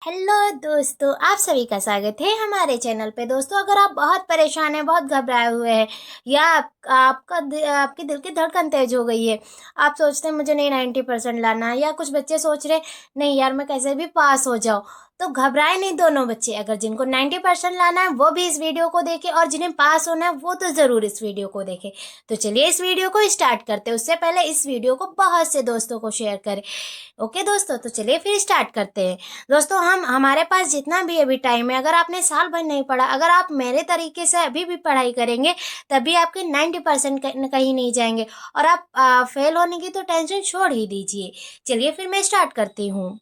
Hello दोस्तों, आप सभी का स्वागत है हमारे चैनल पे। दोस्तों, अगर आप बहुत परेशान हैं, बहुत घबराए हुए हैं, या आपके दिल की धड़कन तेज हो गई है, आप सोचते हैं मुझे नहीं 90% लाना, या कुछ बच्चे सोच रहे नहीं यार मैं कैसे भी पास हो जाऊं, तो घबराए नहीं दोनों बच्चे। अगर जिनको 90% लाना है वो भी इस वीडियो को देखें, और जिन्हें पास होना है वो तो ज़रूर इस वीडियो को देखें। तो चलिए इस वीडियो को स्टार्ट करते हैं। उससे पहले इस वीडियो को बहुत से दोस्तों को शेयर करें। ओके दोस्तों, तो चलिए फिर स्टार्ट करते हैं। दोस्तों, हम हमारे पास जितना भी अभी टाइम है, अगर आपने साल भर नहीं पढ़ा, अगर आप मेरे तरीके से अभी भी पढ़ाई करेंगे, तभी आपके 90% कहीं नहीं जाएंगे, और आप फेल होने की तो टेंशन छोड़ ही दीजिए। चलिए फिर मैं स्टार्ट करती हूँ।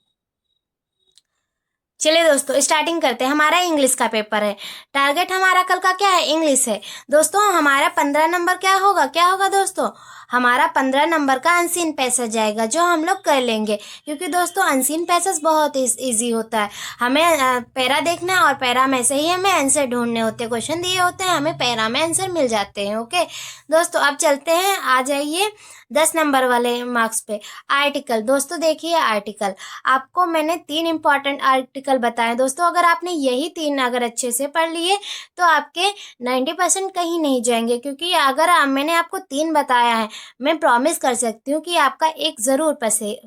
चलिए दोस्तों स्टार्टिंग करते हैं। हमारा इंग्लिश का पेपर है। टारगेट हमारा कल का क्या है? इंग्लिश है। दोस्तों हमारा 15 नंबर क्या होगा दोस्तों? हमारा 15 नंबर का अनसीन पैसेज जाएगा, जो हम लोग कर लेंगे, क्योंकि दोस्तों अनसीन पैसेज बहुत इजी होता है। हमें पैरा देखना है, और पैरा में से ही हमें आंसर ढूंढने होते हैं। क्वेश्चन दिए होते हैं, हमें पैरा में आंसर मिल जाते हैं। ओके दोस्तों, अब चलते हैं, आ जाइए 10 नंबर वाले मार्क्स पे। आर्टिकल। दोस्तों देखिए, आर्टिकल आपको मैंने 3 इंपॉर्टेंट आर्टिकल बताए। दोस्तों अगर आपने यही 3 अगर अच्छे से पढ़ लिए, तो आपके 90% कहीं नहीं जाएंगे, क्योंकि अगर मैंने आपको 3 बताया है, मैं प्रॉमिस कर सकती हूँ कि आपका एक ज़रूर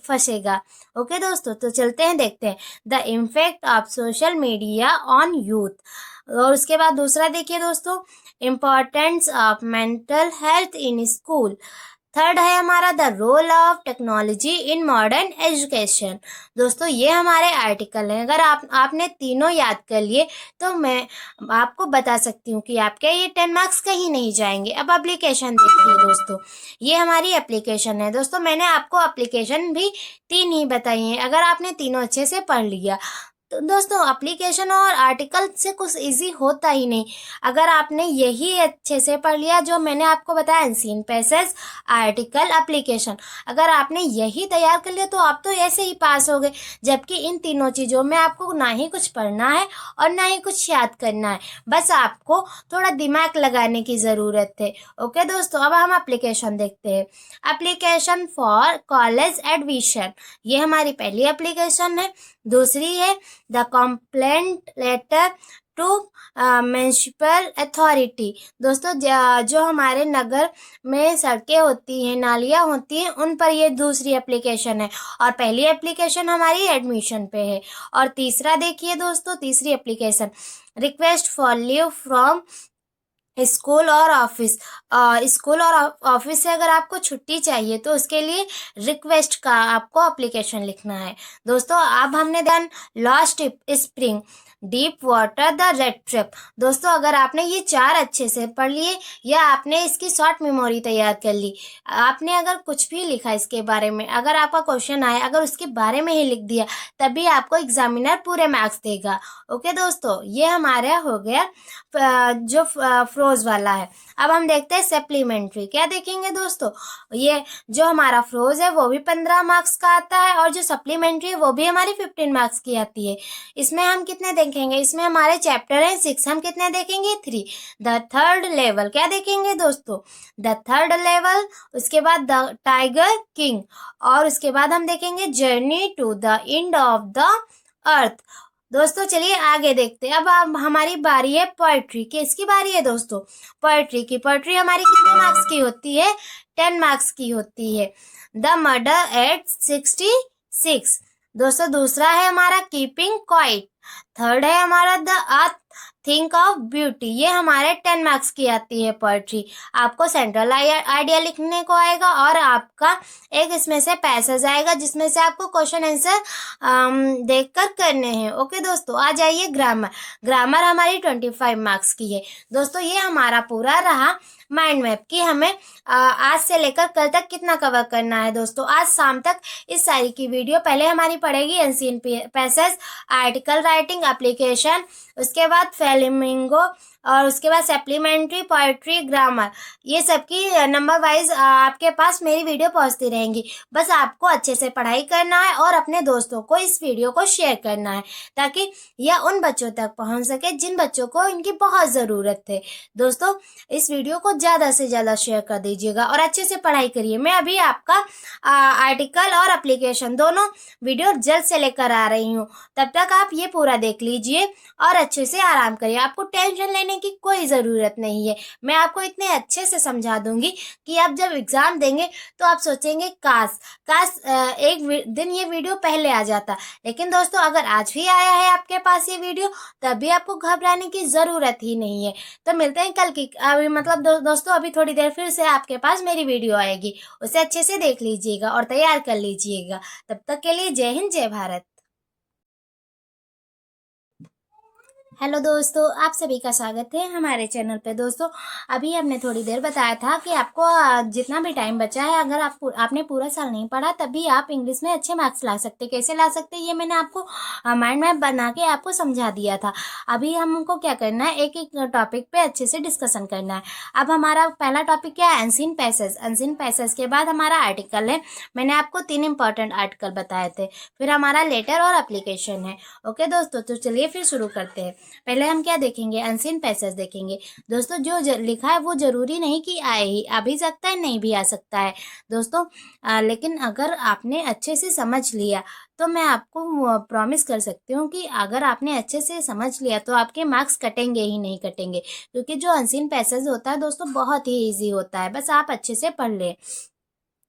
फंसेगा। ओके दोस्तों, तो चलते हैं, देखते हैं the impact of social media on youth. और उसके बाद दूसरा देखिए दोस्तों, importance of mental health in school. Third है हमारा the role of technology in modern education. दोस्तों ये हमारे आर्टिकल हैं। अगर आपने तीनों याद कर लिए, तो मैं आपको बता सकती हूँ कि आपके ये 10 मार्क्स कहीं नहीं जाएंगे। अब एप्लीकेशन देखिए दोस्तों, ये हमारी एप्लीकेशन है। दोस्तों मैंने आपको एप्लीकेशन भी 3 ही बताई हैं। अगर आपने तीनों अच्छे से पढ़ लिया, तो दोस्तों एप्लीकेशन और आर्टिकल से कुछ इजी होता ही नहीं। अगर आपने यही अच्छे से पढ़ लिया जो मैंने आपको बताया, अनसीन पैसेज, आर्टिकल, एप्लीकेशन, अगर आपने यही तैयार कर लिया, तो आप तो ऐसे ही पास हो गए। जबकि इन तीनों चीज़ों में आपको ना ही कुछ पढ़ना है और ना ही कुछ याद करना है, बस आपको थोड़ा दिमाग लगाने की ज़रूरत है। ओके दोस्तों, अब हम एप्लीकेशन देखते हैं। एप्लीकेशन फॉर कॉलेज एडमिशन, ये हमारी पहली एप्लीकेशन है। दूसरी है the complaint letter to municipal authority. दोस्तों जो हमारे नगर में सड़कें होती हैं, नालियाँ होती हैं, उन पर ये दूसरी एप्लीकेशन है। और पहली एप्लीकेशन हमारी एडमिशन पे है। और तीसरा देखिए दोस्तों, तीसरी application request for leave from school और ऑफिस। स्कूल और ऑफिस से अगर आपको छुट्टी चाहिए, तो उसके लिए रिक्वेस्ट का आपको एप्लीकेशन लिखना है। दोस्तों अब हमने ध्यान last spring deep water the red trip. दोस्तों अगर आपने ये 4 अच्छे से पढ़ लिए, या आपने इसकी शॉर्ट मेमोरी तैयार कर ली, आपने अगर कुछ भी लिखा इसके बारे में, अगर आपका क्वेश्चन आया, अगर उसके बारे में ही लिख दिया, तभी आपको एग्जामिनर पूरे मार्क्स देगा। ओके दोस्तों, ये हमारा हो गया जो फ्रोज वाला है। अब हम देखते हैं सप्लीमेंट्री। क्या देखेंगे दोस्तों? ये जो हमारा फ्रोज है वो भी 15 मार्क्स का आता है, और जो सप्लीमेंट्री है वो भी हमारी 15 मार्क्स की आती है। इसमें हम कितने देखेंगे? इसमें हमारे चैप्टर है 6, हम कितने देखेंगे? 3। द थर्ड लेवल क्या देखेंगे दोस्तों? The third level. उसके बाद द टाइगर किंग, और उसके बाद हम देखेंगे journey to the end of the earth. दोस्तों चलिए आगे देखते हैं। अब हमारी बारी है पोएट्री की। इसकी बारी है दोस्तों पोएट्री की। पोएट्री हमारी कितने मार्क्स की होती है? 10 मार्क्स की होती है। The murder at 66। दोस्तों दूसरा है हमारा कीपिंग क्वाइट। थर्ड है हमारा द थिंक ऑफ ब्यूटी। ये हमारे 10 मार्क्स की आती है पोएट्री। आपको सेंट्रल आइडिया लिखने को आएगा, और आपका एक इसमें से पैसेज आएगा, जिसमें से आपको क्वेश्चन आंसर देखकर करने हैं। ओके दोस्तों, आ जाइए ग्रामर। ग्रामर हमारी 25 मार्क्स की है। दोस्तों ये हमारा पूरा रहा माइंड मैप कि हमें आज से लेकर कल तक कितना कवर करना है। दोस्तों आज शाम तक इस सारी की वीडियो पहले हमारी पड़ेगी NCN passage, article writing, application, उसके बाद फ्लेमिंगो और उसके बाद सप्लीमेंट्री, पोएट्री, ग्रामर, ये सबकी नंबर वाइज आपके पास मेरी वीडियो पहुंचती रहेंगी। बस आपको अच्छे से पढ़ाई करना है और अपने दोस्तों को इस वीडियो को शेयर करना है ताकि यह उन बच्चों तक पहुंच सके जिन बच्चों को इनकी बहुत ज़रूरत है। दोस्तों, इस वीडियो को ज़्यादा से ज़्यादा शेयर कर दीजिएगा और अच्छे से पढ़ाई करिए। मैं अभी आपका आर्टिकल और एप्लीकेशन दोनों वीडियो जल्द से लेकर आ रही हूँ, तब तक आप ये पूरा देख लीजिए और अच्छे से आराम करिए। आपको टेंशन लेने की कोई ज़रूरत नहीं है। मैं आपको इतने अच्छे से समझा दूंगी कि आप जब एग्ज़ाम देंगे तो आप सोचेंगे काश एक दिन ये वीडियो पहले आ जाता। लेकिन दोस्तों, अगर आज भी आया है आपके पास ये वीडियो, तब भी आपको घबराने की ज़रूरत ही नहीं है। तो मिलते हैं कल की मतलब दोस्तों अभी थोड़ी देर फिर से आपके पास मेरी वीडियो आएगी, उसे अच्छे से देख लीजिएगा और तैयार कर लीजिएगा। तब तक के लिए जय हिंद, जय भारत। हेलो दोस्तों, आप सभी का स्वागत है हमारे चैनल पे। दोस्तों, अभी हमने थोड़ी देर बताया था कि आपको जितना भी टाइम बचा है, अगर आपने पूरा साल नहीं पढ़ा तब भी आप इंग्लिश में अच्छे मार्क्स ला सकते। कैसे ला सकते ये मैंने आपको माइंड मैप बना के आपको समझा दिया था। अभी हमको क्या करना है, एक एक टॉपिक पे अच्छे से डिस्कशन करना है। अब हमारा पहला टॉपिक क्या है, अनसीन पैसेज। अनसीन पैसेज के बाद हमारा आर्टिकल है। मैंने आपको 3 इंपॉर्टेंट आर्टिकल बताए थे। फिर हमारा लेटर और एप्लीकेशन है। ओके दोस्तों, तो चलिए फिर शुरू करते हैं। पहले हम क्या देखेंगे, अनसीन पैसेज देखेंगे। दोस्तों, जो लिखा है वो जरूरी नहीं कि आए ही, आ भी सकता है, नहीं भी आ सकता है दोस्तों। लेकिन अगर आपने अच्छे से समझ लिया तो मैं आपको प्रॉमिस कर सकती हूँ कि अगर आपने अच्छे से समझ लिया तो आपके मार्क्स कटेंगे ही नहीं कटेंगे। क्योंकि जो अनसीन पैसेज होता है दोस्तों बहुत ही ईजी होता है, बस आप अच्छे से पढ़ लें।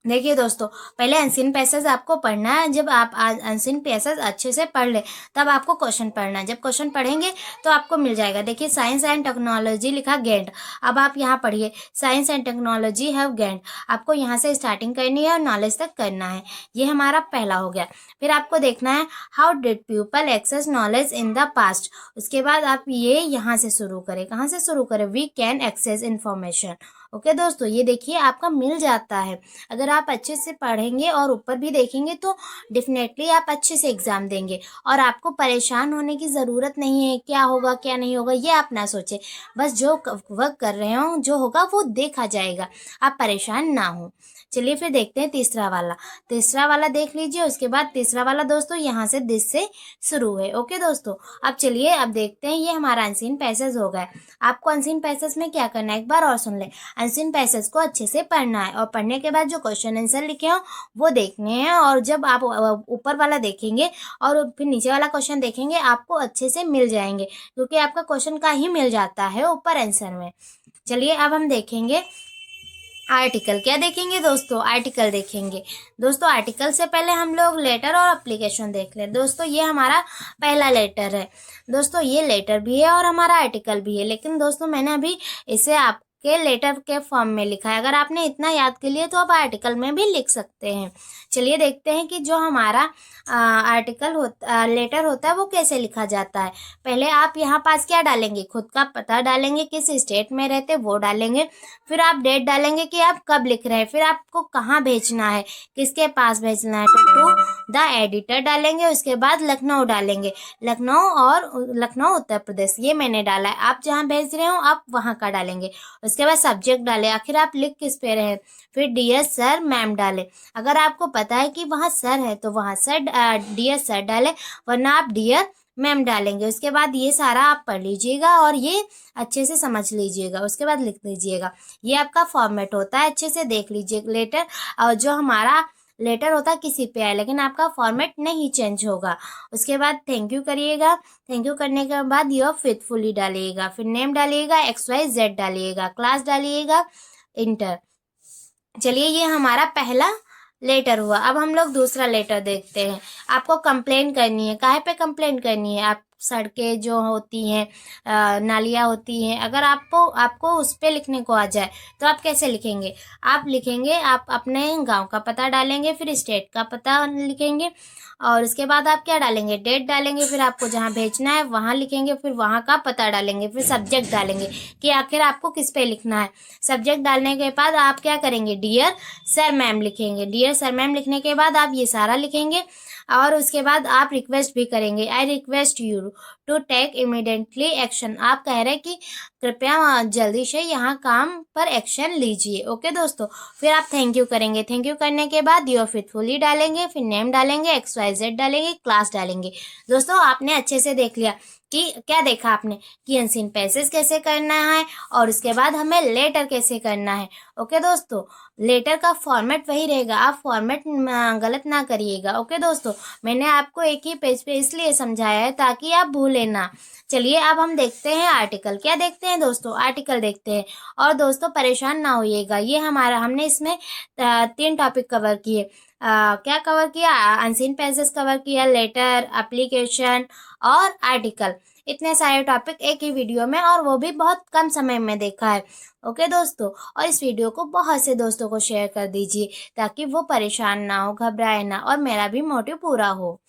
देखिए दोस्तों, पहले अनसीन पैसेज आपको पढ़ना है। जब आप अनसीन पैसेज अच्छे से पढ़ ले तब आपको क्वेश्चन पढ़ना है। जब क्वेश्चन पढ़ेंगे तो आपको मिल जाएगा। देखिए, साइंस एंड टेक्नोलॉजी लिखा गेंट। अब आप यहाँ पढ़िए, साइंस एंड टेक्नोलॉजी हैव गेंट। आपको यहाँ से स्टार्टिंग करनी है और नॉलेज तक करना है। ये हमारा पहला हो गया। फिर आपको देखना है how did people access knowledge in the past. उसके बाद आप ये यहाँ से शुरू करें। कहाँ से शुरू करें, we can access information. Okay दोस्तों, ये देखिए आपका मिल जाता है। अगर आप अच्छे से पढ़ेंगे और ऊपर भी देखेंगे तो डेफिनेटली आप अच्छे से एग्जाम देंगे और आपको परेशान होने की ज़रूरत नहीं है। क्या होगा क्या नहीं होगा ये आप ना सोचें, बस जो वर्क कर रहे हो जो होगा वो देखा जाएगा, आप परेशान ना हो। चलिए फिर देखते हैं तीसरा वाला। तीसरा वाला देख लीजिए। उसके बाद तीसरा वाला दोस्तों यहाँ से दिस से शुरू है। ओके दोस्तों, अब चलिए अब देखते हैं। ये हमारा अनसीन पैसेज हो गया। आपको अनसीन पैसेज में क्या करना है, एक बार और सुन ले। अनसीन पैसेज को अच्छे से पढ़ना है और पढ़ने के बाद जो क्वेश्चन आंसर लिखे हो वो देखने हैं। और जब आप ऊपर वाला देखेंगे और फिर नीचे वाला क्वेश्चन देखेंगे आपको अच्छे से मिल जाएंगे, क्योंकि आपका क्वेश्चन का ही मिल जाता है ऊपर आंसर में। चलिए अब हम देखेंगे आर्टिकल। क्या देखेंगे दोस्तों, आर्टिकल देखेंगे। दोस्तों, आर्टिकल से पहले हम लोग लेटर और एप्लीकेशन देख लें। दोस्तों, ये हमारा पहला लेटर है। दोस्तों, ये लेटर भी है और हमारा आर्टिकल भी है, लेकिन दोस्तों मैंने अभी इसे आपके लेटर के फॉर्म में लिखा है। अगर आपने इतना याद कर लिया तो आप आर्टिकल में भी लिख सकते हैं। चलिए देखते हैं कि जो हमारा लेटर होता है वो कैसे लिखा जाता है। पहले आप यहाँ पास क्या डालेंगे, खुद का पता डालेंगे, किस स्टेट में रहते वो डालेंगे। फिर आप डेट डालेंगे कि आप कब लिख रहे हैं। फिर आपको कहाँ भेजना है, किसके पास भेजना है, तो टू द एडिटर डालेंगे। उसके बाद लखनऊ डालेंगे, लखनऊ उत्तर प्रदेश, ये मैंने डाला है। आप जहाँ भेज रहे हो आप वहाँ का डालेंगे। उसके बाद सब्जेक्ट डाले, आखिर आप लिख किस पे रहे। फिर डियर सर मैम डाले। अगर आपको पता है कि वहाँ सर है तो वहाँ डियर सर डाले, वरना आप डियर मैम डालेंगे। उसके बाद ये सारा आप पढ़ लीजिएगा और ये अच्छे से समझ लीजिएगा। उसके बाद लिख लीजिएगा। ये आपका फॉर्मेट होता है, अच्छे से देख लीजिए। लेटर जो हमारा लेटर होता है किसी पे है, लेकिन आपका फॉर्मेट नहीं चेंज होगा। उसके बाद थैंक यू करिएगा। थैंक यू करने के बाद योर फेथफुली डालिएगा। फिर नेम डालिएगा, XYZ डालिएगा, क्लास डालिएगा, इंटर। चलिए, ये हमारा पहला लेटर हुआ। अब हम लोग दूसरा लेटर देखते हैं। आपको कंप्लेन करनी है। काहे पे कंप्लेन करनी है, आप सड़कें जो होती हैं, नालियाँ होती हैं, अगर आपको उस पे लिखने को आ जाए तो आप कैसे लिखेंगे, आप लिखेंगे, आप अपने गांव का पता डालेंगे, फिर स्टेट का पता लिखेंगे और उसके बाद आप क्या डालेंगे, डेट डालेंगे। फिर आपको जहाँ भेजना है वहाँ लिखेंगे, फिर वहाँ का पता डालेंगे। फिर सब्जेक्ट डालेंगे कि आखिर आपको किस पे लिखना है। सब्जेक्ट डालने के बाद आप क्या करेंगे, डियर सर मैम लिखेंगे। डियर सर मैम लिखने के बाद आप ये सारा लिखेंगे। और उसके बाद आप रिक्वेस्ट भी करेंगे, I request you to take immediately action. आप कह रहे हैं कि कृपया जल्दी से यहाँ काम पर एक्शन लीजिए। ओके दोस्तों, फिर आप थैंक यू करेंगे। थैंक यू करने के बाद योर फेथफुली डालेंगे, फिर नेम डालेंगे, XYZ डालेंगे, क्लास डालेंगे। दोस्तों आपने अच्छे से देख लिया कि क्या देखा आपने कि अनसीन पैसेज कैसे करना है और उसके बाद हमें लेटर कैसे करना है। ओके दोस्तों, लेटर का फॉर्मेट वही रहेगा, आप फॉर्मेट गलत ना करिएगा। ओके दोस्तों, मैंने आपको एक ही पेज पे इसलिए समझाया है ताकि आप भूलें ना। चलिए अब हम देखते हैं आर्टिकल। क्या देखते हैं दोस्तों? आर्टिकल देखते हैं। और दोस्तों परेशान ना होइएगा, ये हमने इसमें 3 टॉपिक कवर किए। क्या कवर किया? अनसीन पैसेज कवर किया, लेटर, एप्लीकेशन और आर्टिकल। इतने सारे टॉपिक एक ही वीडियो में, और वो भी बहुत कम समय में देखा है। ओके दोस्तों, और इस वीडियो को बहुत से दोस्तों को शेयर कर दीजिए ताकि वो परेशान ना हो, घबराए ना, और मेरा भी मोटिव पूरा हो।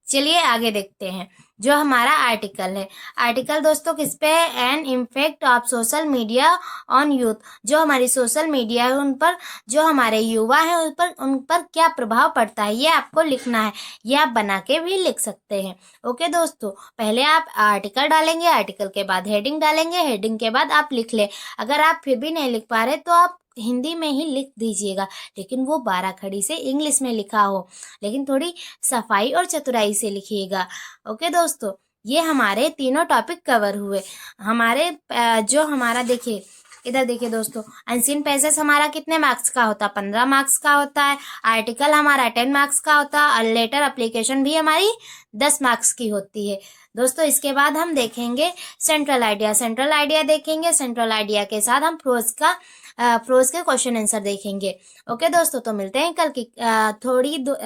चलिए आगे देखते हैं जो हमारा आर्टिकल है। आर्टिकल दोस्तों किस पे है? An impact of social media on youth. जो हमारी सोशल मीडिया है उन पर, जो हमारे युवा है उन पर क्या प्रभाव पड़ता है, ये आपको लिखना है। ये आप बना के भी लिख सकते हैं। ओके दोस्तों, पहले आप आर्टिकल डालेंगे, आर्टिकल के बाद हेडिंग डालेंगे, हेडिंग के बाद आप लिख ले। अगर आप फिर भी नहीं लिख पा रहे तो आप हिंदी में ही लिख दीजिएगा, लेकिन वो 12 खड़ी से इंग्लिश में लिखा हो, लेकिन थोड़ी सफाई और चतुराई से लिखिएगा। ओके दोस्तों, ये हमारे तीनों टॉपिक कवर हुए। हमारे जो हमारा देखिए, इधर देखिए दोस्तों, अनसीन पैसेज हमारा कितने मार्क्स का होता है? 15 मार्क्स का होता है। आर्टिकल हमारा 10 मार्क्स का होता है, और लेटर एप्लीकेशन भी हमारी 10 मार्क्स की होती है। दोस्तों इसके बाद हम देखेंगे सेंट्रल आइडिया। सेंट्रल आइडिया देखेंगे, सेंट्रल आइडिया के साथ हम प्रोज के क्वेश्चन आंसर देखेंगे। ओके दोस्तों, तो मिलते हैं कल की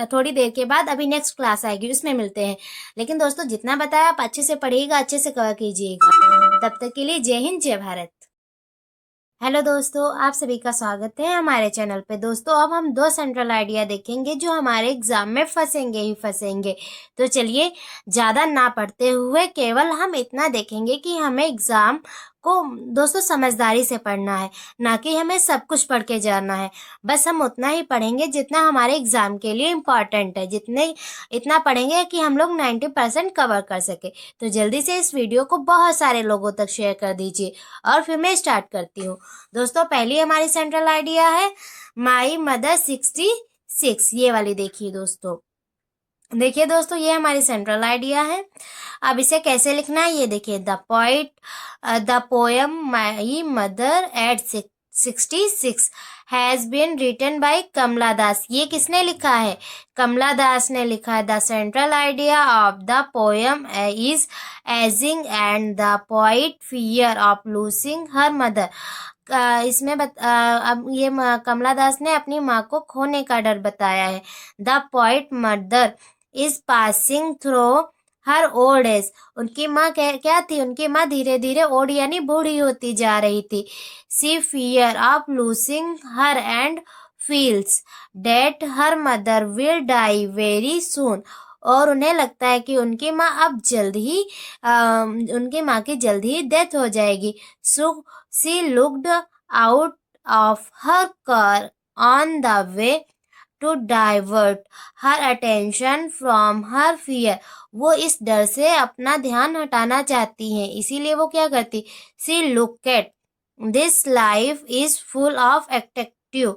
थोड़ी देर के बाद। अभी नेक्स्ट क्लास आएगी, उसमें मिलते हैं। लेकिन दोस्तों जितना बताया आप अच्छे से पढ़िएगा, अच्छे से कवर कीजिएगा। तब तक के लिए जय हिंद, जय भारत। हेलो दोस्तों, आप सभी का स्वागत है हमारे चैनल पे। दोस्तों अब हम 2 सेंट्रल आइडिया देखेंगे जो हमारे एग्जाम में फंसेंगे ही फंसेंगे। तो चलिए ज़्यादा ना पढ़ते हुए केवल हम इतना देखेंगे कि हमें एग्जाम को दोस्तों समझदारी से पढ़ना है, ना कि हमें सब कुछ पढ़ के जाना है। बस हम उतना ही पढ़ेंगे जितना हमारे एग्जाम के लिए इम्पॉर्टेंट है। इतना पढ़ेंगे कि हम लोग 90% कवर कर सके। तो जल्दी से इस वीडियो को बहुत सारे लोगों तक शेयर कर दीजिए। और फिर मैं स्टार्ट करती हूँ। दोस्तों पहली हमारी सेंट्रल आइडिया है माई मदर 66। ये वाली देखिए दोस्तों, देखिए दोस्तों, ये हमारी सेंट्रल आइडिया है। अब इसे कैसे लिखना है ये देखिए। The poem my mother at 66 has been written by Kamala Das. ये किसने लिखा है? कमला दास ने लिखा है। The central idea of the poem is ageing and the poet fear of losing her mother. इसमें अब ये कमला दास ने अपनी माँ को खोने का डर बताया है। The poet mother is passing through her old age. उनकी माँ क्या थी? उनकी माँ धीरे धीरे ओल्ड यानी बूढ़ी होती जा रही थी। She fear of losing her and feels that her mother will die very soon. और उन्हें लगता है कि उनकी माँ अब उनकी माँ की जल्द ही डेथ हो जाएगी। So she looked out of her car on the way to divert her attention from her fear. वो इस डर से अपना ध्यान हटाना चाहती हैं, इसीलिए वो क्या करती? She looked at this life is full of attractive.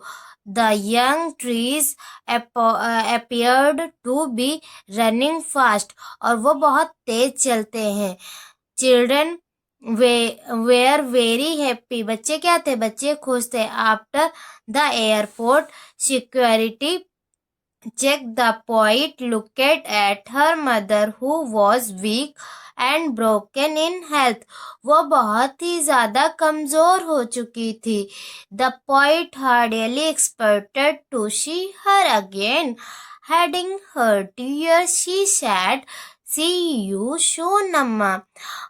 The young trees appeared to be running fast. और वो बहुत तेज चलते हैं। Children were very happy. बच्चे क्या थे? बच्चे खुश थे। After the airport security check, the poet looked at her mother who was weak and broken in health. वो बहुत ही ज्यादा कमजोर हो चुकी थी। The poet hardly expected to see her again. Hiding her tears, she said, "See you soon, अम्मा."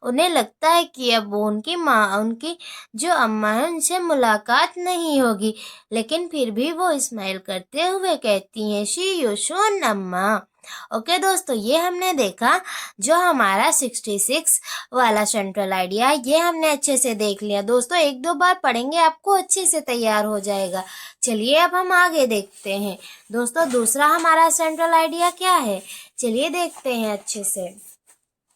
उन्हें लगता है कि अब उनकी जो अम्मा है उनसे मुलाकात नहीं होगी, लेकिन फिर भी वो स्माइल करते हुए कहती हैं, "See you soon, अम्मा." ओके दोस्तों, ये हमने देखा जो हमारा 66 वाला सेंट्रल आइडिया, ये हमने अच्छे से देख लिया दोस्तों। एक दो बार पढ़ेंगे आपको अच्छे से तैयार हो जाएगा। चलिए अब हम आगे देखते हैं दोस्तों, दूसरा हमारा सेंट्रल आइडिया क्या है, चलिए देखते हैं अच्छे से।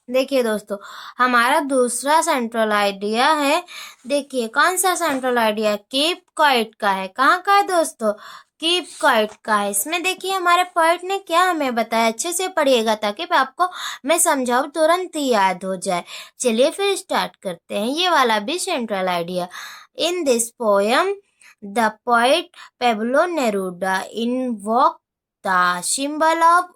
देखिए दोस्तों, हमारा दूसरा सेंट्रल आइडिया है, देखिए कौन सा सेंट्रल आइडिया, कीप क्वाइट का है। कहाँ का है दोस्तों, कीप क्वाइट का है। इसमें देखिए हमारे पोएट ने क्या हमें बताया, अच्छे से पढ़िएगा ताकि आपको मैं समझाऊं तुरंत ही याद हो जाए। चलिए फिर स्टार्ट करते हैं ये वाला भी central idea. In this poem the poet Pablo Neruda invoked the symbol of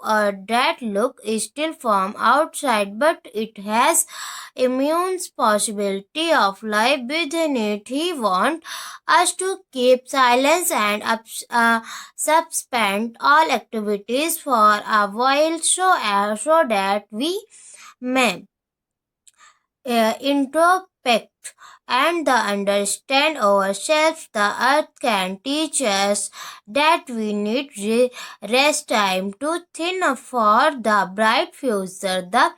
that look is still from outside, but it has immense possibility of life within it. He wants us to keep silence and suspend all activities for a while, so that we may introspect and understand ourselves. The earth can teach us that we need rest time to think for the bright future. The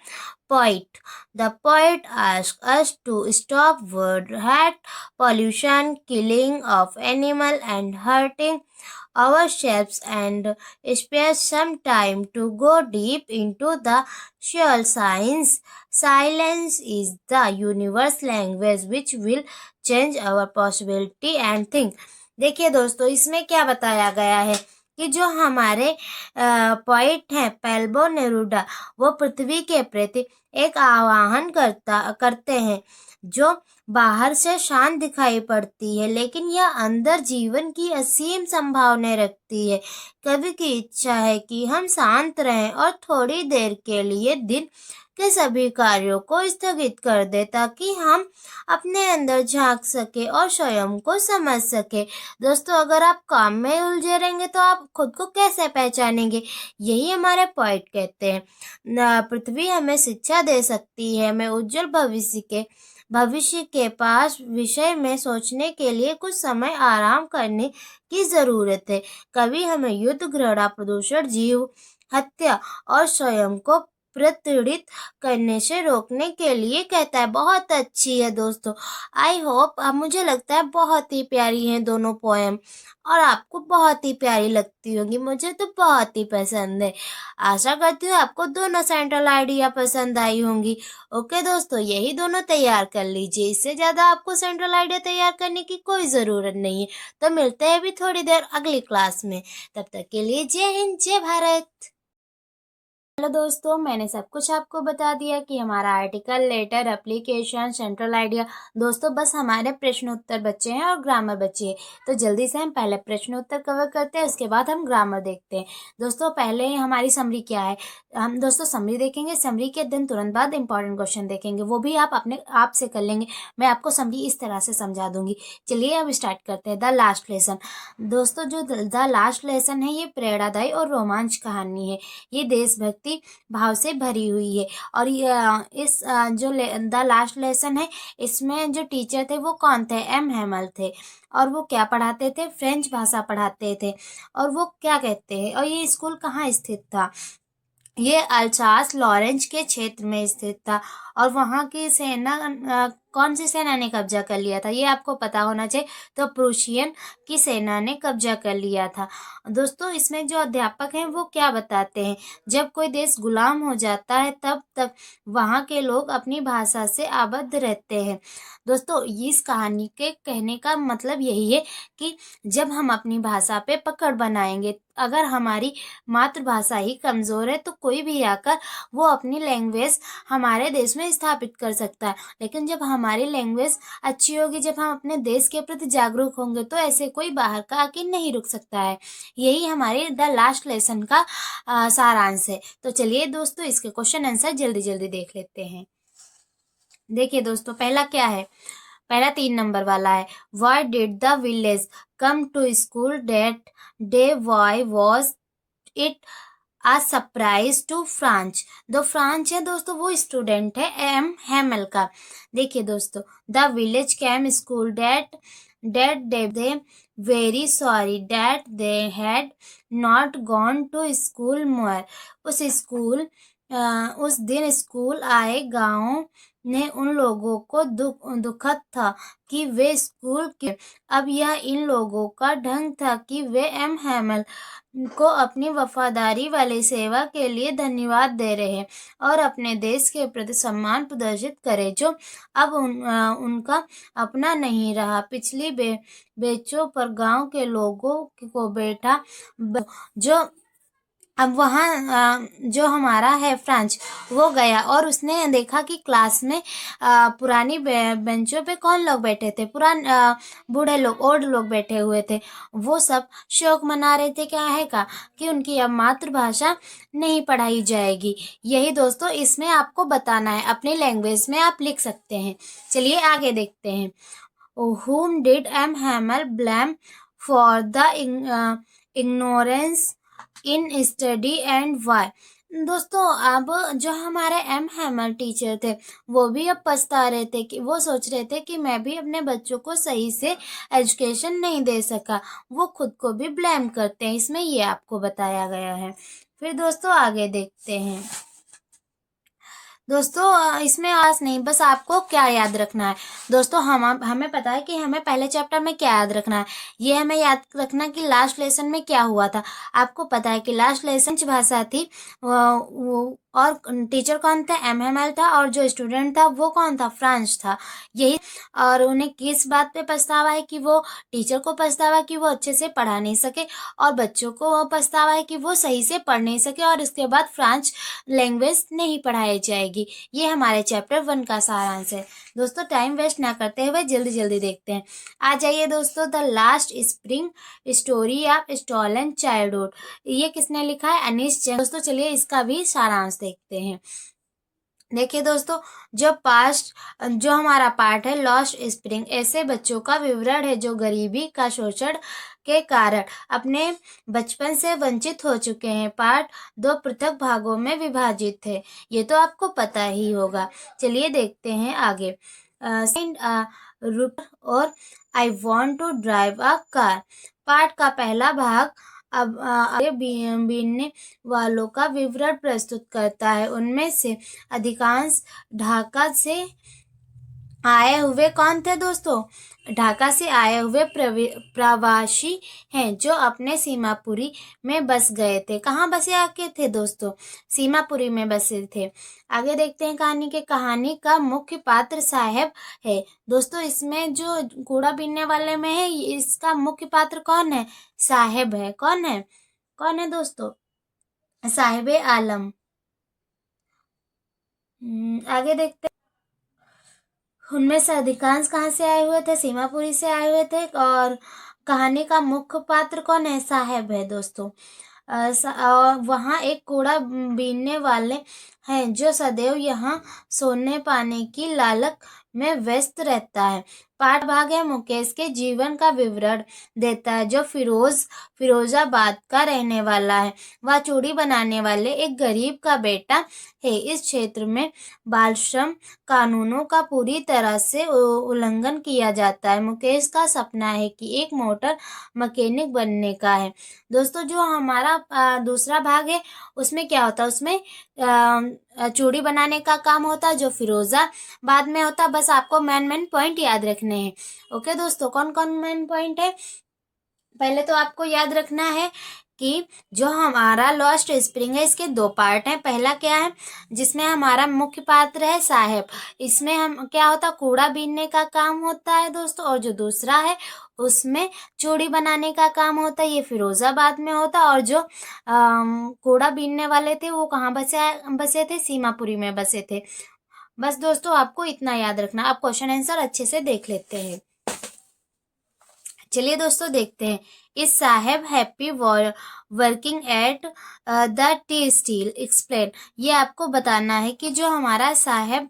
poet asks us to stop word pollution, killing of animal and hurting ourselves, and spare some time to go deep into the soul science. Silence is the universe language which will change our possibility and think. देखिए दोस्तों, इसमें क्या बताया गया है कि जो हमारे पोइट हैं पेल्बो नेरूदा, वो पृथ्वी के प्रति एक आह्वान करते हैं जो बाहर से शांत दिखाई पड़ती है, लेकिन यह अंदर जीवन की असीम संभावनाएं रखती है। कवि की इच्छा है कि हम शांत रहें और थोड़ी देर के लिए दिन के सभी कार्यों को स्थगित कर दे, ताकि हम अपने अंदर झांक सके और स्वयं को समझ सके। दोस्तों, अगर आप काम में उलझे रहेंगे तो आप खुद को कैसे पहचानेंगे, यही हमारे पोएट कहते हैं। पृथ्वी हमें शिक्षा दे सकती है, हमें उज्जवल भविष्य के पास विषय में सोचने के लिए कुछ समय आराम करने की जरूरत है। कभी हमें युद्ध, घृणा, प्रदूषण, जीव हत्या और स्वयं को प्रताड़ित करने से रोकने के लिए कहता है। बहुत अच्छी है दोस्तों, आई होप मुझे लगता है बहुत ही प्यारी है दोनों पोएम, और आपको बहुत ही प्यारी लगती होंगी, मुझे तो बहुत ही पसंद है। आशा करती हूँ आपको दोनों सेंट्रल आइडिया पसंद आई होंगी। ओके दोस्तों, यही दोनों तैयार कर लीजिए, इससे ज़्यादा आपको सेंट्रल आइडिया तैयार करने की कोई ज़रूरत नहीं है। तो मिलते हैं अभी थोड़ी देर अगली क्लास में, तब तक के लिए जय हिंद, जय भारत। हेलो दोस्तों, मैंने सब कुछ आपको बता दिया कि हमारा article, letter, application, central idea. दोस्तों बस हमारे प्रश्न उत्तर बच्चे हैं और ग्रामर बच्चे हैं, तो जल्दी से हम पहले प्रश्न उत्तर कवर करते हैं, उसके बाद हम ग्रामर देखते हैं। दोस्तों पहले हमारी समरी क्या है, हम दोस्तों समरी देखेंगे, समरी के दिन तुरंत बाद इंपॉर्टेंट क्वेश्चन देखेंगे, वो भी आप अपने आप से कर लेंगे। मैं आपको समरी इस तरह से समझा दूंगी। चलिए अब स्टार्ट करते हैं। The last lesson. दोस्तों जो द लास्ट लेसन है, ये प्रेरणादायी और रोमांच कहानी है, ये देशभक्ति भाव से भरी हुई है। और इस जो द लास्ट लेसन है, इसमें जो टीचर थे वो कौन थे, एम हेमल थे, और वो क्या पढ़ाते थे, फ्रेंच भाषा पढ़ाते थे। और वो क्या कहते हैं, और ये स्कूल कहाँ स्थित था, ये अल्सास लॉरेंज के क्षेत्र में स्थित था। और वहाँ की सेना कौन सी सेना ने कब्जा कर लिया था, ये आपको पता होना चाहिए। तो प्रूशियन की सेना ने कब्जा कर लिया था। दोस्तों इसमें जो अध्यापक हैं वो क्या बताते हैं, जब कोई देश गुलाम हो जाता है तब तक वहाँ के लोग अपनी भाषा से आबद्ध रहते हैं। दोस्तों इस कहानी के कहने का मतलब यही है कि जब हम अपनी भाषा पे पकड़ बनाएंगे, अगर हमारी मातृभाषा ही कमज़ोर है तो कोई भी आकर वो अपनी लैंग्वेज हमारे देश में स्थापित कर सकता है। लेकिन जब हमारी लैंग्वेज अच्छी होगी, जब हम अपने देश के प्रति जागरूक होंगे, तो ऐसे कोई बाहर का आके नहीं रुक सकता है। यही हमारे द लास्ट लेसन का सारांश है। तो चलिए दोस्तों इसके क्वेश्चन आंसर जल्दी जल्दी देख लेते हैं। देखिए दोस्तों पहला क्या है, पहला 3 नंबर वाला है, why did the village come to school that day, why was it a surprise to Franz. दो फ्रांच है दोस्तों, वो स्टूडेंट है एम हेमल का। देखिए दोस्तों, the village came school that that they very sorry that they had not gone to school more। उस दिन स्कूल आए गांव ने उन लोगों को दुखद था कि वे स्कूल के। अब यह इन लोगों का ढंग था कि वे एम हैमल को अपनी वफादारी वाली सेवा के लिए धन्यवाद दे रहे हैं और अपने देश के प्रति सम्मान प्रदर्शित करें जो अब उनका अपना नहीं रहा। पिछली बेचों पर गांव के लोगों को बैठा जो अब वहाँ जो हमारा है फ्रांच, वो गया और उसने देखा कि क्लास में पुरानी बेंचों पे कौन लोग बैठे थे, बूढ़े लोग, ओल्ड लोग बैठे हुए थे। वो सब शौक मना रहे थे क्या है का कि उनकी अब मातृभाषा नहीं पढ़ाई जाएगी। यही दोस्तों इसमें आपको बताना है, अपनी लैंग्वेज में आप लिख सकते हैं। चलिए आगे देखते हैं। Whom did M. Hamel blame for the ignorance in study and why. दोस्तों अब जो हमारे एम हैमल टीचर थे वो भी अब पछता रहे थे कि वो सोच रहे थे कि मैं भी अपने बच्चों को सही से एजुकेशन नहीं दे सका। वो खुद को भी ब्लेम करते हैं, इसमें ये आपको बताया गया है। फिर दोस्तों आगे देखते हैं। दोस्तों इसमें आज नहीं, बस आपको क्या याद रखना है। दोस्तों हमें पता है कि हमें पहले चैप्टर में क्या याद रखना है। ये हमें याद रखना कि लास्ट लेसन में क्या हुआ था। आपको पता है कि लास्ट लेसन भाषा थी और टीचर कौन था, एम हैमल था, और जो स्टूडेंट था वो कौन था, फ्रांस था। यही, और उन्हें किस बात पे पछतावा है कि वो टीचर को पछतावा कि वो अच्छे से पढ़ा नहीं सके और बच्चों को पछतावा है कि वो सही से पढ़ नहीं सके और इसके बाद फ्रेंच लैंग्वेज नहीं पढ़ाई जाएगी। ये हमारे चैप्टर 1 का सारांश है। दोस्तों टाइम वेस्ट ना करते हुए जल्दी जल्दी देखते हैं। आ जाइए दोस्तों, the last spring story of stolen childhood. ये किसने लिखा है, अनीश जैन। दोस्तों चलिए इसका भी सारांश देखते हैं। देखिए दोस्तों, जो हमारा पार्ट है लॉस्ट स्प्रिंग, ऐसे बच्चों का विवरण है जो गरीबी का शोषण के कारण अपने बचपन से वंचित हो चुके हैं। पार्ट 2 पृथक भागों में विभाजित थे, ये तो आपको पता ही होगा। चलिए देखते हैं आगे। और I want to drive a car. Part का पहला भाग अब बीनने वालों का विवरण प्रस्तुत करता है। उनमें से अधिकांश ढाका से आए हुए कौन थे दोस्तों, ढाका से आए हुए प्रवासी हैं जो अपने सीमापुरी में बस गए थे। कहाँ बसे आके थे दोस्तों, सीमापुरी में बसे थे। आगे देखते हैं कहानी का मुख्य पात्र साहेब है। दोस्तों इसमें जो कूड़ा बीनने वाले में है, इसका मुख्य पात्र कौन है, साहेब है। कौन है दोस्तों, साहिब आलम। आगे देखते हैं। उनमें से अधिकांश कहाँ से आए हुए थे, सीमापुरी से आए हुए थे। और कहानी का मुख्य पात्र कौन है, साहेब है दोस्तों। वहाँ एक कूड़ा बीनने वाले हैं जो सदैव यहाँ सोने पाने की लालच में व्यस्त रहता है। पाठ भाग है मुकेश के जीवन का विवरण देता है जो फिरोजाबाद का रहने वाला है। वह चूड़ी बनाने वाले एक गरीब का बेटा है। इस क्षेत्र में बाल श्रम कानूनों का पूरी तरह से उल्लंघन किया जाता है। मुकेश का सपना है कि एक मोटर मैकेनिक बनने का है। दोस्तों जो हमारा दूसरा भाग है उसमें क्या होता है, उसमें चूड़ी बनाने का काम होता है जो फिरोजाबाद में होता है। बस आपको मेन पॉइंट याद रखने हैं। ओके दोस्तों, कौन कौन मेन पॉइंट है, पहले तो आपको याद रखना है कि जो हमारा लॉस्ट स्प्रिंग है इसके 2 पार्ट हैं। पहला क्या है, जिसमें हमारा मुख्य पात्र है साहेब, इसमें हम क्या होता है, कूड़ा बीनने का काम होता है दोस्तों। और जो दूसरा है उसमें चूड़ी बनाने का काम होता है, ये फिरोजाबाद में होता है। और जो कूड़ा बीनने वाले थे वो कहाँ बसे थे, सीमापुरी में बसे थे। बस दोस्तों आपको इतना याद रखना। आप क्वेश्चन आंसर अच्छे से देख लेते हैं। चलिए दोस्तों देखते हैं is Saheb happy working at the tea stall explain. ये आपको बताना है कि जो हमारा साहेब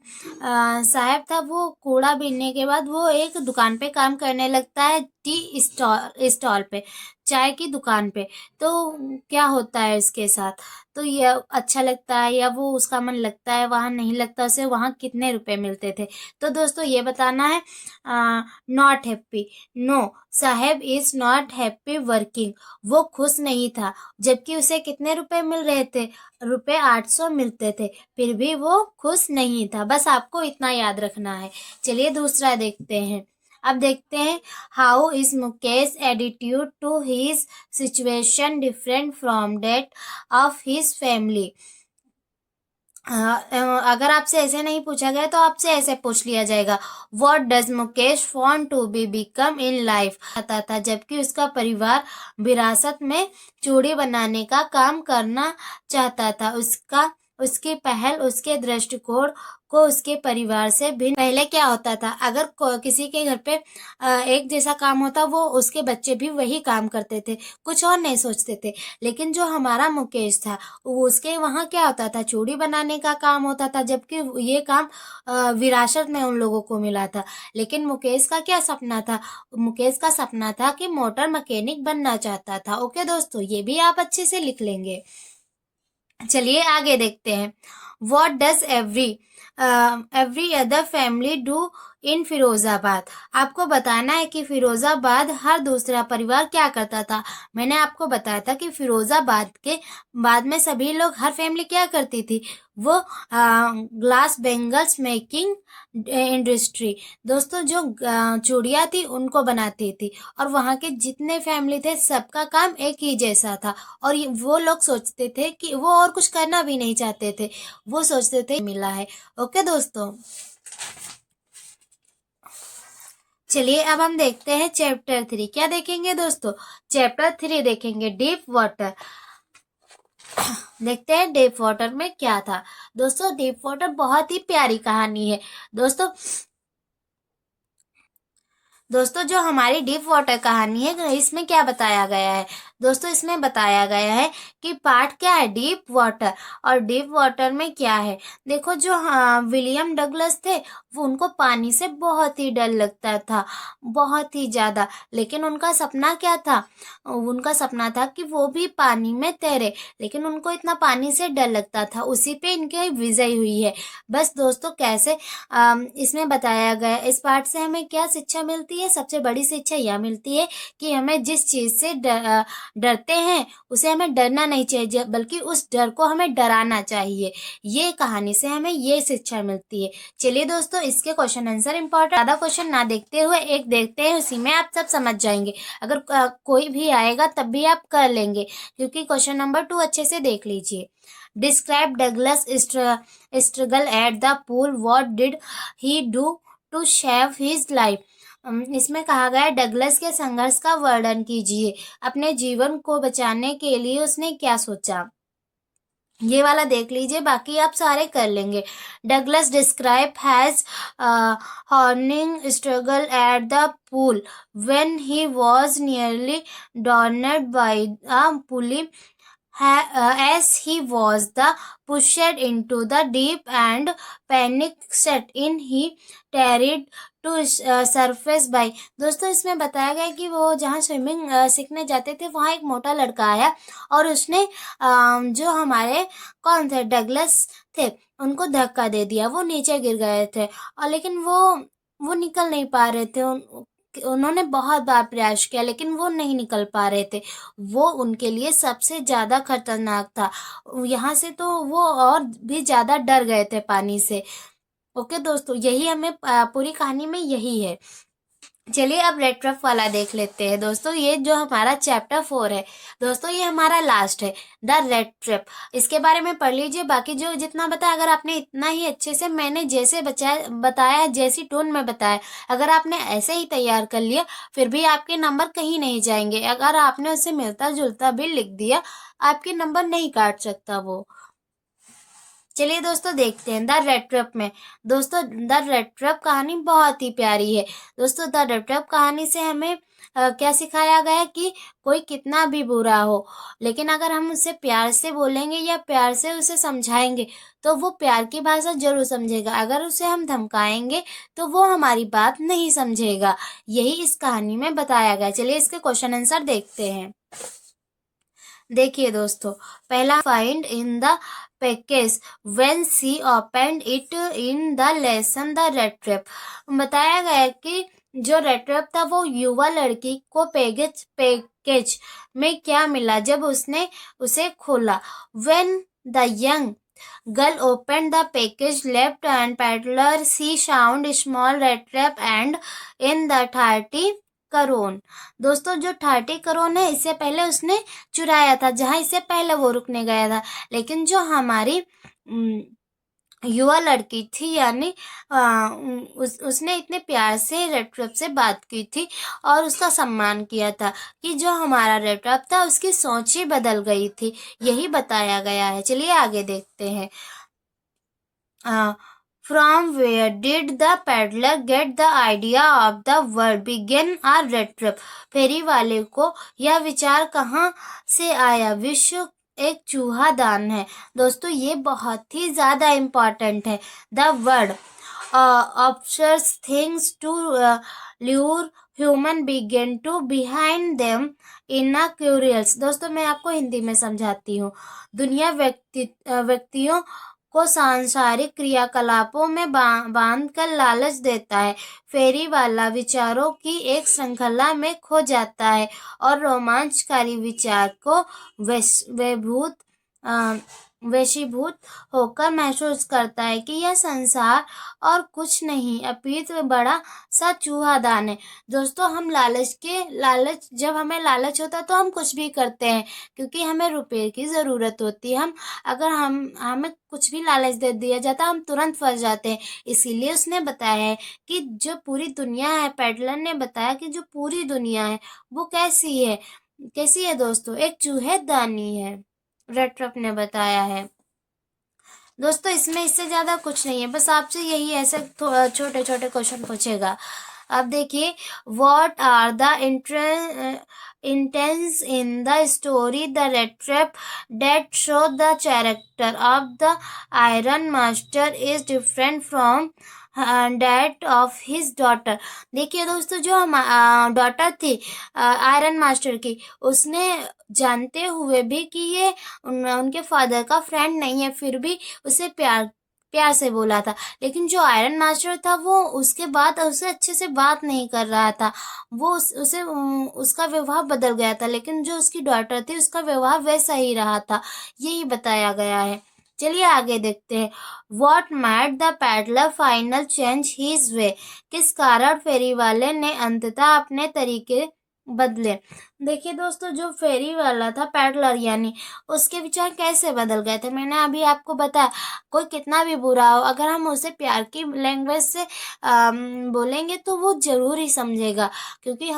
था वो कूड़ा बीनने के बाद वो एक दुकान पे काम करने लगता है, टी स्टॉल पे, चाय की दुकान पे। तो क्या होता है इसके साथ, तो ये अच्छा लगता है या वो उसका मन लगता है वहाँ, नहीं लगता उसे, वहाँ कितने रुपए मिलते थे। तो दोस्तों ये बताना है। Not happy, no Saheb is not happy working, वो खुश नहीं था, जबकि उसे कितने रुपए मिल रहे थे, रुपए 800 मिलते थे, फिर भी वो खुश नहीं था। बस आपको इतना याद रखना है। चलिए दूसरा देखते हैं। अब देखते हैं, how is Mukesh attitude to his situation different from that of his family. अगर आपसे ऐसे नहीं पूछा गया तो आपसे ऐसे पूछ लिया जाएगा, what does Mukesh want to be become in life, आता था, जबकि उसका परिवार विरासत में चूड़ी बनाने का काम करना चाहता था। उसकी पहल, उसके दृष्टिकोण को उसके परिवार से भिन्न। पहले क्या होता था, अगर किसी के घर पे एक जैसा काम होता, वो उसके बच्चे भी वही काम करते थे, कुछ और नहीं सोचते थे। लेकिन जो हमारा मुकेश था, उसके वहाँ क्या होता था, चूड़ी बनाने का काम होता था, जबकि ये काम विरासत में उन लोगों को मिला था। लेकिन मुकेश का क्या सपना था, मुकेश का सपना था कि मोटर मैकेनिक बनना चाहता था। ओके दोस्तों, ये भी आप अच्छे से लिख लेंगे। चलिए आगे देखते हैं। What does every other family do in Firozabad. आपको बताना है कि फिरोजाबाद हर दूसरा परिवार क्या करता था। मैंने आपको बताया था कि फिरोजाबाद के बाद में सभी लोग, हर फैमिली क्या करती थी, वो ग्लास बेंगल्स मेकिंग इंडस्ट्री, दोस्तों जो चूड़ियाँ थी उनको बनाती थी। और वहाँ के जितने फैमिली थे सबका काम एक ही जैसा था। और वो लोग सोचते थे कि वो और कुछ करना भी नहीं चाहते थे, वो सोचते थे मिला है। ओके दोस्तों, चलिए अब हम देखते हैं चैप्टर 3। क्या देखेंगे दोस्तों, चैप्टर 3 देखेंगे, डीप वाटर। देखते हैं डीप वाटर में क्या था। दोस्तों डीप वाटर बहुत ही प्यारी कहानी है। दोस्तों जो हमारी डीप वाटर कहानी है, इसमें क्या बताया गया है, दोस्तों इसमें बताया गया है कि पार्ट क्या है, डीप वाटर। और डीप वाटर में क्या है, देखो जो विलियम डगलस थे, वो उनको पानी से बहुत ही डर लगता था, बहुत ही ज्यादा। लेकिन उनका सपना क्या था, उनका सपना था कि वो भी पानी में तैरे, लेकिन उनको इतना पानी से डर लगता था। उसी पे इनकी विजय हुई है। बस दोस्तों कैसे इसमें बताया गया, इस पार्ट से हमें क्या शिक्षा मिलती है, सबसे बड़ी शिक्षा यह मिलती है कि हमें जिस चीज से डरते हैं उसे हमें डरना नहीं चाहिए, बल्कि उस डर को हमें डराना चाहिए। ये कहानी से हमें ये शिक्षा मिलती है। चलिए दोस्तों, इसके क्वेश्चन आंसर इंपॉर्टेंट, ज्यादा क्वेश्चन ना देखते हुए एक देखते हैं, उसी में आप सब समझ जाएंगे। अगर कोई भी आएगा तब भी आप कर लेंगे, क्योंकि क्वेश्चन नंबर 2 अच्छे से देख लीजिए। Describe Douglas struggle at the pool, what did he do to save his life। इसमें कहा गया है, डगलस के संघर्ष का वर्णन कीजिए, अपने जीवन को बचाने के लिए उसने क्या सोचा। ये वाला देख लीजिए, बाकी आप सारे कर लेंगे। Douglas describe has harrowing struggle at the pool when he was nearly drowned by a bully as he was the pushed into the deep and panic set in, he tarried to surface by। दोस्तों इसमें बताया गया कि वो जहाँ swimming सीखने जाते थे, वहाँ एक मोटा लड़का आया और उसने जो हमारे कौन थे, डगलस थे, उनको धक्का दे दिया। वो नीचे गिर गए थे, और लेकिन वो निकल नहीं पा रहे थे। उन्होंने बहुत बार प्रयास किया, लेकिन वो नहीं निकल पा रहे थे। वो उनके लिए सबसे ज्यादा खतरनाक था। यहाँ से तो वो और भी ज्यादा डर गए थे पानी से। ओके दोस्तों, यही हमें पूरी कहानी में यही है। चलिए अब रेड ट्रिप वाला देख लेते हैं। दोस्तों ये जो हमारा चैप्टर 4 है, दोस्तों ये हमारा लास्ट है, द रेड ट्रिप। इसके बारे में पढ़ लीजिए, बाकी जो जितना बताया, अगर आपने इतना ही अच्छे से मैंने जैसे बताया, जैसी टोन में बताया, अगर आपने ऐसे ही तैयार कर लिया, फिर भी आपके नंबर कहीं नहीं जाएंगे। अगर आपने उससे मिलता जुलता भी लिख दिया, आपके नंबर नहीं काट सकता वो। चलिए दोस्तों देखते हैं द रेड ट्रैप में। दोस्तों द रेड ट्रैप कहानी बहुत ही प्यारी है। दोस्तों द रेड ट्रैप कहानी से हमें क्या सिखाया गया कि कोई कितना भी बुरा हो, लेकिन अगर हम उससे प्यार से बोलेंगे या प्यार से उसे समझाएंगे तो वो प्यार की भाषा जरूर समझेगा। अगर उसे हम धमकाएंगे तो वो हमारी बात नहीं समझेगा। यही इस कहानी में बताया गया। चलिए इसके क्वेश्चन आंसर देखते हैं। देखिए दोस्तों, पहला find in the package when she opened it in the lesson the red trap. बताया गया कि जो रेड ट्रैप था वो युवा लड़की को पैकेज में क्या मिला जब उसने उसे खोला। When the young girl opened the package left and peddler she found small red trap and in the 30 करोन। दोस्तों जो 30 करोन है इससे पहले उसने चुराया था, जहां इससे पहले वो रुकने गया था। लेकिन जो हमारी युवा लड़की थी यानी उसने इतने प्यार से रेड ट्रैप से बात की थी और उसका सम्मान किया था कि जो हमारा रेड ट्रैप था उसकी सोच ही बदल गई थी। यही बताया गया है। चलिए आगे देखते हैं। From where did the peddler get the idea of the word begin a red trap? फेरी वाले को यह विचार कहाँ से आया? विश्व एक चूहा दान है। दोस्तों ये बहुत ही ज्यादा इम्पोर्टेंट है। The word observes things to lure human begin to behind them in a curious। दोस्तों मैं आपको हिंदी में समझाती हूँ। दुनिया व्यक्तियों को सांसारिक क्रियाकलापों में बांध कर लालच देता है। फेरी वाला विचारों की एक श्रृंखला में खो जाता है और रोमांचकारी विचार को वशीभूत होकर महसूस करता है कि यह संसार और कुछ नहीं अपितु बड़ा सा चूहादान है। दोस्तों हम जब हमें लालच होता है तो हम कुछ भी करते हैं क्योंकि हमें रुपए की जरूरत होती है। अगर हमें कुछ भी लालच दे दिया जाता है हम तुरंत फंस जाते हैं। इसीलिए उसने बताया है कि जो पूरी दुनिया है, पेडलर ने बताया कि जो पूरी दुनिया है वो कैसी है दोस्तों? एक चूहेदानी है, रेड ट्रैप ने बताया है। दोस्तों इसमें इससे ज्यादा कुछ नहीं है, बस आपसे यही ऐसे छोटे छोटे क्वेश्चन पूछेगा। अब देखिए, what are the intents in the story the red trap that show the character of the iron master is different from that of his daughter। देखिए दोस्तों जो डॉटर थी आयरन मास्टर की, उसने जानते हुए भी कि ये उनके फादर का फ्रेंड नहीं है फिर भी उसे प्यार से बोला था। लेकिन जो आयरन मास्टर था वो उसके बाद उसे अच्छे से बात नहीं कर रहा था, वो उसका व्यवहार बदल गया था। लेकिन जो उसकी डॉटर थी उसका व्यवहार वैसा ही रहा था। यही बताया गया है। चलिए आगे देखते हैं। What made the peddler final change his way? किस कारण फेरी वाले ने अंततः अपने तरीके बदले? देखिए दोस्तों जो फेरी वाला था पेडलर यानी उसके विचार कैसे बदल गए थे? मैंने अभी आपको बताया कोई कितना भी बुरा हो अगर हम उसे प्यार की लैंग्वेज से बोलेंगे तो वो जरूर ही समझेगा। क्योंकि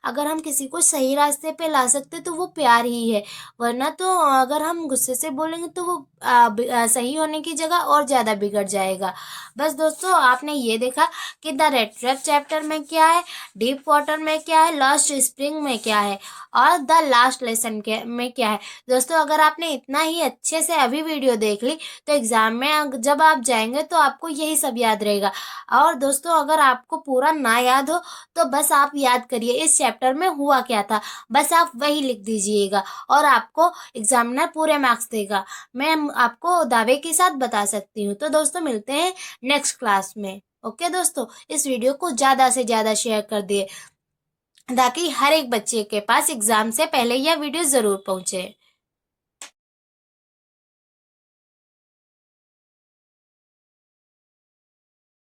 अगर हम किसी को सही रास्ते पे ला सकते तो वो प्यार ही है, वरना तो अगर हम गुस्से से बोलेंगे तो वो सही होने की जगह और ज्यादा बिगड़ जाएगा। बस दोस्तों आपने ये देखा कि द रेड ट्रैप चैप्टर में क्या है, डीप वाटर में क्या है, लास्ट स्प्रिंग में क्या है और द लास्ट लेसन में क्या है। दोस्तों अगर आपने इतना ही अच्छे से अभी वीडियो देख ली तो एग्जाम में जब आप जाएंगे तो आपको यही सब याद रहेगा। और दोस्तों अगर आपको पूरा ना याद हो तो बस आप याद करिए इस चैप्टर में हुआ क्या था, बस आप वही लिख दीजिएगा और आपको एग्जामिनर पूरे मार्क्स देगा। मैं आपको दावे के साथ बता सकती हूँ। तो दोस्तों मिलते हैं नेक्स्ट क्लास में। ओके दोस्तों, इस वीडियो को ज्यादा से ज्यादा शेयर कर दिए ताकि हर एक बच्चे के पास एग्जाम से पहले यह वीडियो जरूर पहुंचे।